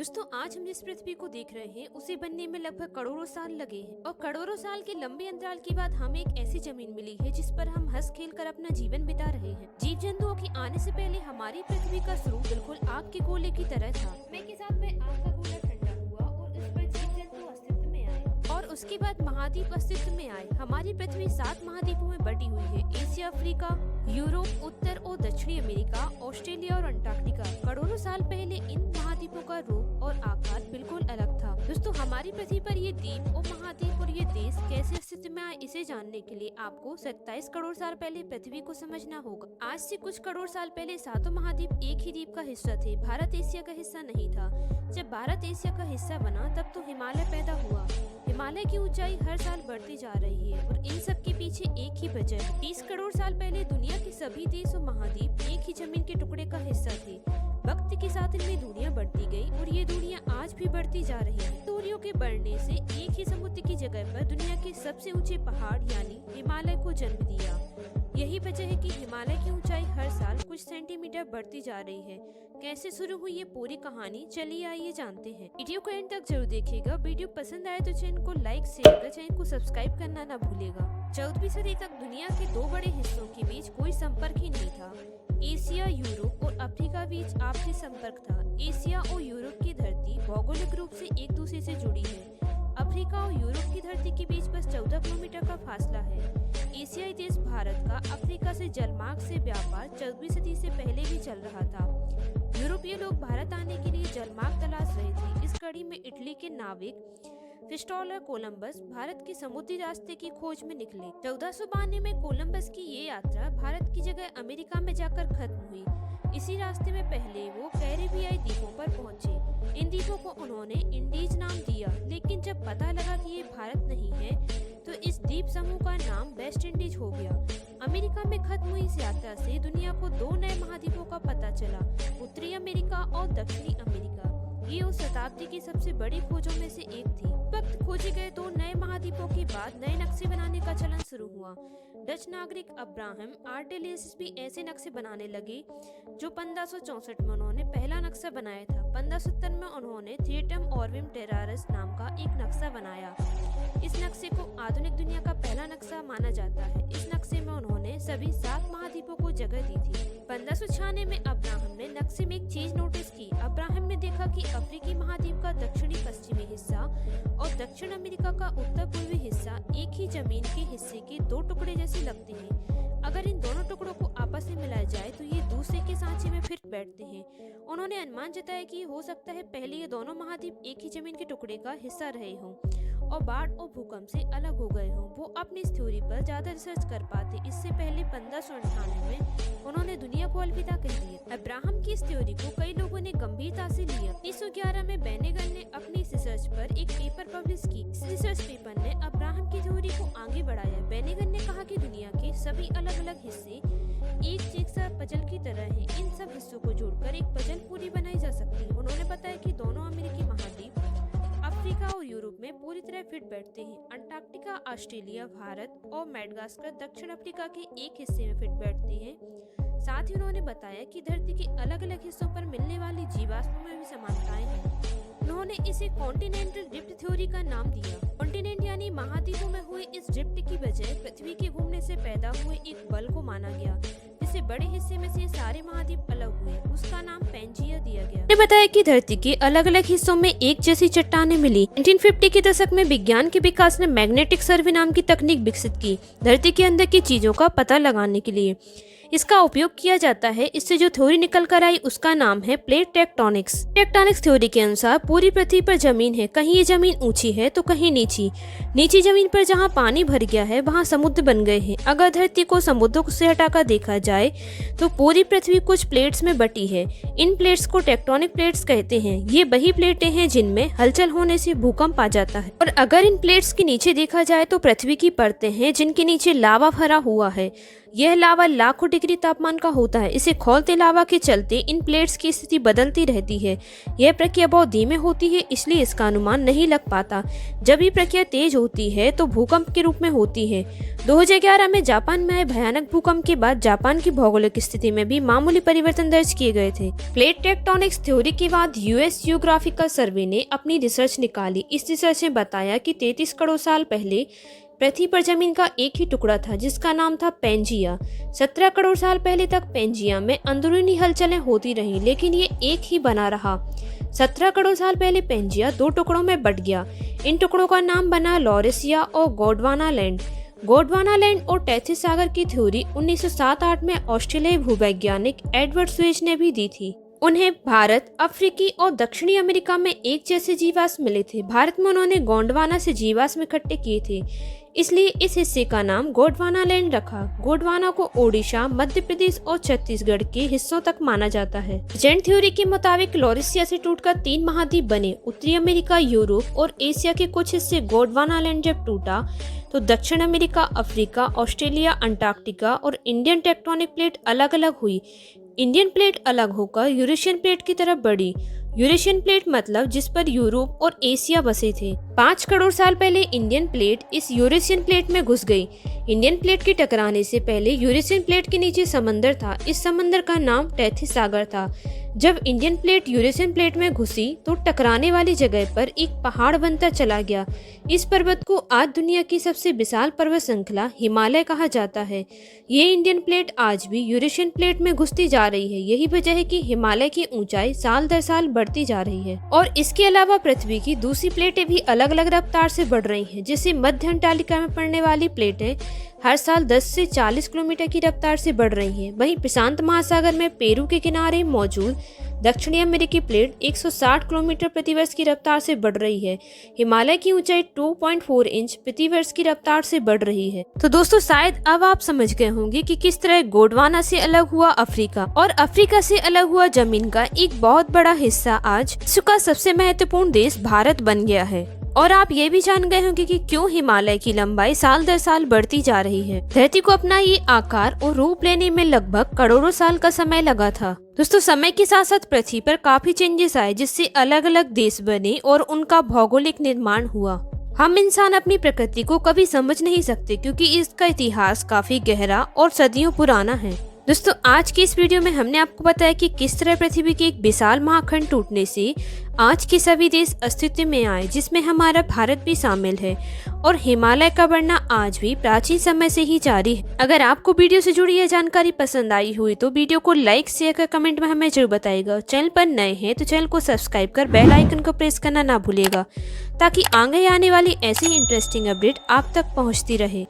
दोस्तों, आज हम जिस पृथ्वी को देख रहे हैं उसे बनने में लगभग करोड़ों साल लगे हैं और करोड़ों साल के लंबे अंतराल के बाद हमें एक ऐसी जमीन मिली है जिस पर हम हंस खेल कर अपना जीवन बिता रहे हैं। जीव जंतुओं के आने से पहले हमारी पृथ्वी का स्वरूप बिल्कुल आग के गोले की तरह था। समय के साथ में आग का गोला ठंडा हुआ और उस पर जीव जंतु अस्तित्व में आए और उसके बाद महाद्वीप अस्तित्व में आए। हमारी पृथ्वी 7 महाद्वीपों में बटी हुई है। एशिया, अफ्रीका, यूरोप, उत्तर और दक्षिणी अमेरिका, ऑस्ट्रेलिया और अंटार्कटिका। करोड़ों साल पहले इन महाद्वीपों का रूप और आकार बिल्कुल अलग था। दोस्तों, हमारी पृथ्वी पर ये द्वीप और महाद्वीप और ये देश कैसे अस्तित्व में आए, इसे जानने के लिए आपको 27 करोड़ साल पहले पृथ्वी को समझना होगा। आज से कुछ करोड़ साल पहले सातों महाद्वीप एक ही द्वीप का हिस्सा थे। भारत एशिया का हिस्सा नहीं था। जब भारत एशिया का हिस्सा बना तब तो हिमालय पैदा हुआ। हिमालय की ऊंचाई हर साल बढ़ती जा रही है और इन सब के पीछे एक ही वजह है। 20 करोड़ साल पहले दुनिया के सभी देश और महाद्वीप एक ही जमीन के टुकड़े का हिस्सा थे। वक्त के साथ इनमें दूरियां बढ़ती गई और ये दूरियां आज भी बढ़ती जा रही हैं। दूरियों के बढ़ने से एक ही समुद्र की जगह पर दुनिया के सबसे ऊंचे पहाड़ यानी हिमालय को जन्म दिया। यही वजह है कि हिमालय की ऊंचाई हर साल कुछ सेंटीमीटर बढ़ती जा रही है। कैसे शुरू हुई ये पूरी कहानी, चलिए आइए जानते हैं। वीडियो को एंड तक जरूर देखिएगा। वीडियो पसंद आए तो चैनल को लाइक, शेयर कर चैनल को सब्सक्राइब करना ना भूलेगा। 14वीं सदी तक दुनिया के 2 बड़े हिस्सों के बीच कोई संपर्क ही नहीं था। एशिया, यूरोप और अफ्रीका बीच आपसी संपर्क था। एशिया और यूरोप की धरती भौगोलिक रूप से एक दूसरे से जुड़ी है। अफ्रीका और यूरोप की धरती के बीच बस 14 किलोमीटर का फासला है। एशियाई देश भारत का अफ्रीका से जलमार्ग से व्यापार 14वीं सदी से पहले भी चल रहा था। यूरोपीय लोग भारत आने के लिए जलमार्ग तलाश रहे थे। इस कड़ी में इटली के नाविक क्रिस्टोफर कोलंबस भारत के समुद्री रास्ते की खोज में निकले। 1492 में कोलंबस की ये यात्रा भारत की जगह अमेरिका में जाकर खत्म हुई। इसी रास्ते में पहले वो कैरेबियाई द्वीपों पर पहुंचे। इन द्वीपों को उन्होंने इंडीज नाम दिया, लेकिन जब पता लगा कि ये भारत नहीं है तो इस द्वीप समूह का नाम वेस्ट इंडीज हो गया। अमेरिका में खत्म हुई इस यात्रा से दुनिया को 2 नए महाद्वीपों का पता चला, उत्तरी अमेरिका और दक्षिणी अमेरिका। ये उस शताब्दी की सबसे बड़ी खोजों में से एक थी। वक्त खोजे गए 2 नए महाद्वीपों के बाद नए नक्शे बनाने का चलन शुरू हुआ। डच नागरिक अब्राहम आर्टेलियस भी ऐसे नक्शे बनाने लगे जो 1564 में उन्होंने पहला नक्शा बनाया था। 1570 में उन्होंने थिएटम ऑरविम टेरारस नाम का एक नक्शा बनाया। इस नक्शे को आधुनिक दुनिया का पहला नक्शा माना जाता है। इस नक्शे में उन्होंने सभी 7 महाद्वीपों को जगह दी थी। 1596 में अब्राहम ने नक्शे में एक चीज नोटिस की। अब्राहम ने देखा कि अफ्रीकी महाद्वीप का दक्षिणी पश्चिमी हिस्सा और दक्षिण अमेरिका का उत्तर पूर्वी हिस्सा एक ही जमीन के हिस्से के 2 टुकड़े जैसे लगते हैं। अगर इन दोनों टुकड़ों को आपस में मिलाया जाए तो ये दूसरे के सांचे में फिट बैठते हैं। उन्होंने अनुमान जताया कि हो सकता है पहले ये दोनों महाद्वीप एक ही जमीन के टुकड़े का हिस्सा रहे हों और बाढ़ और भूकंप से अलग हो गए हों। वो अपनी इस थ्योरी पर ज्यादा रिसर्च कर पाते। इससे पहले 1598 में उन्होंने दुनिया को अलविदा कह दिया। अब्राहम की इस थ्योरी को कई लोगों ने गंभीरता से लिया। 1911 में बेनेगन ने अपनी इस रिसर्च पर एक पेपर पब्लिश की। इस रिसर्च पेपर ने अब्राहम की थ्योरी को आगे बढ़ाया। बेनेगन ने कहा कि दुनिया के सभी अलग अलग हिस्से एक जिगसा पजल की तरह हैं। इन सब हिस्सों को जोड़कर एक पजल पूरी बनाई जा सकती है। उन्होंने बताया कि दोनों अमेरिकी महाद्वीप अफ्रीका और यूरोप में पूरी तरह फिट बैठते हैं। अंटार्कटिका, ऑस्ट्रेलिया, भारत और मैडागास्कर दक्षिण अफ्रीका के एक हिस्से में फिट बैठते हैं। साथ ही उन्होंने बताया कि धरती के अलग अलग हिस्सों पर मिलने वाली जीवाश्मों में भी समानताएं हैं। उन्होंने इसे कॉन्टिनेंटल ड्रिफ्ट थ्योरी का नाम दिया। कॉन्टिनेंट यानी महाद्वीपों में हुए इस ड्रिफ्ट की वजह पृथ्वी के घूमने से पैदा हुए एक बल को माना गया, जिससे बड़े हिस्से में से सारे महाद्वीप अलग हुए। उसका नाम पैंजिया दिया गया। उन्होंने बताया कि धरती के अलग अलग हिस्सों में एक जैसी चट्टानें मिली। 1950 के दशक में विज्ञान के विकास ने मैग्नेटिक सर्वे नाम की तकनीक विकसित की धरती के अंदर की चीजों का पता लगाने के लिए। इसका उपयोग किया जाता है। इससे जो थ्योरी निकल कर आई उसका नाम है प्लेट टेक्टोनिक्स। टेक्टोनिक्स थ्योरी के अनुसार पूरी पृथ्वी पर जमीन है, कहीं ये जमीन ऊंची है तो कहीं नीची। नीची जमीन पर जहां पानी भर गया है वहां समुद्र बन गए हैं। अगर धरती को समुद्रों से हटाकर देखा जाए तो पूरी पृथ्वी कुछ प्लेट्स में बटी है। इन प्लेट्स को टेक्टोनिक प्लेट्स कहते हैं। ये वही प्लेटें हैं जिनमें हलचल होने से भूकंप आ जाता है। और अगर इन प्लेट्स के नीचे देखा जाए तो पृथ्वी की परतें हैं जिनके नीचे लावा भरा हुआ है। यह लावा लाखों डिग्री तापमान का होता है। इसे खौलते लावा के चलते इन प्लेट्स की स्थिति बदलती रहती है। यह प्रक्रिया बहुत धीमे होती है, इसलिए इसका अनुमान नहीं लग पाता। जब ये प्रक्रिया तेज होती है तो भूकंप के रूप में होती है। 2011 में जापान में आए भयानक भूकंप के बाद जापान की भौगोलिक स्थिति में भी मामूली परिवर्तन दर्ज किए गए थे। प्लेट टेक्टोनिक्स थ्योरी के बाद यूएस जियोग्राफिकल सर्वे ने अपनी रिसर्च निकाली। इस रिसर्च ने बताया कि 33 करोड़ साल पहले पृथ्वी पर जमीन का एक ही टुकड़ा था जिसका नाम था पेंजिया। 17 करोड़ साल पहले तक पेंजिया में अंदरूनी हलचलें होती रहीं, लेकिन ये एक ही बना रहा। 17 करोड़ साल पहले पेंजिया 2 टुकड़ों में बट गया। इन टुकड़ों का नाम बना लॉरेसिया और गोंडवाना लैंड। गोंडवाना लैंड और टेथिस सागर की थ्योरी 1907-8 में ऑस्ट्रेलियाई भूवैज्ञानिक एडवर्ड स्वेज ने भी दी थी। उन्हें भारत, अफ्रीकी और दक्षिणी अमेरिका में एक जैसे जीवाश्म मिले थे। भारत में उन्होंने गोंडवाना से जीवाश्म इकट्ठे किए थे, इसलिए इस हिस्से का नाम गोंडवाना लैंड रखा। गोंडवाना को ओडिशा, मध्य प्रदेश और छत्तीसगढ़ के हिस्सों तक माना जाता है। जेन थ्योरी के मुताबिक लॉरेसिया से टूटकर 3 महाद्वीप बने। उत्तरी अमेरिका, यूरोप और एशिया के कुछ हिस्से गोंडवाना लैंड जब टूटा तो दक्षिण अमेरिका, अफ्रीका, ऑस्ट्रेलिया, अंटार्कटिका और इंडियन टेक्टोनिक प्लेट अलग अलग हुई। इंडियन प्लेट अलग होकर यूरेशियन प्लेट की तरफ बढ़ी। यूरेशियन प्लेट मतलब जिस पर यूरोप और एशिया बसे थे। 5 करोड़ साल पहले इंडियन प्लेट इस यूरेशियन प्लेट में घुस गई। इंडियन प्लेट के टकराने से पहले यूरेशियन प्लेट के नीचे समंदर था। इस समंदर का नाम टेथिस सागर था। जब इंडियन प्लेट यूरेशियन प्लेट में घुसी तो टकराने वाली जगह पर एक पहाड़ बनता चला गया। इस पर्वत को आज दुनिया की सबसे विशाल पर्वत श्रृंखला हिमालय कहा जाता है। ये इंडियन प्लेट आज भी यूरेशियन प्लेट में घुसती जा रही है। यही वजह है कि हिमालय की ऊंचाई साल दर साल बढ़ती जा रही है। और इसके अलावा पृथ्वी की दूसरी प्लेटें भी अलग अलग रफ्तार से बढ़ रही हैं। जैसे मध्य अंटार्कटिका में पड़ने वाली प्लेटें हर साल 10 से 40 किलोमीटर की रफ्तार से बढ़ रही हैं। वहीं प्रशांत महासागर में पेरू के किनारे मौजूद दक्षिणी अमेरिकी प्लेट 160 किलोमीटर प्रति वर्ष की रफ्तार से बढ़ रही है। हिमालय की ऊंचाई 2.4 इंच प्रति वर्ष की रफ्तार से बढ़ रही है। तो दोस्तों, शायद अब आप समझ गए होंगे कि किस तरह गोंडवाना से अलग हुआ अफ्रीका और अफ्रीका से अलग हुआ जमीन का एक बहुत बड़ा हिस्सा आज विश्व का सबसे महत्वपूर्ण देश भारत बन गया है। और आप ये भी जान गए होंगे कि क्यों हिमालय की लंबाई साल दर साल बढ़ती जा रही है। धरती को अपना ये आकार और रूप लेने में लगभग करोड़ों साल का समय लगा था। दोस्तों, समय के साथ साथ पृथ्वी पर काफी चेंजेस आए, जिससे अलग अलग देश बने और उनका भौगोलिक निर्माण हुआ। हम इंसान अपनी प्रकृति को कभी समझ नहीं सकते क्योंकि इसका इतिहास काफी गहरा और सदियों पुराना है। दोस्तों, आज की इस वीडियो में हमने आपको बताया कि किस तरह पृथ्वी के एक विशाल महाखंड टूटने से आज के सभी देश अस्तित्व में आए, जिसमें हमारा भारत भी शामिल है। और हिमालय का बढ़ना आज भी प्राचीन समय से ही जारी है। अगर आपको वीडियो से जुड़ी यह जानकारी पसंद आई हुई तो वीडियो को लाइक, शेयर कर कमेंट में हमें जरूर बताइएगा। चैनल पर नए हैं तो चैनल को सब्सक्राइब कर बेल आइकन को प्रेस करना ना भूलिएगा, ताकि आगे आने वाली ऐसी इंटरेस्टिंग अपडेट आप तक पहुँचती रहे।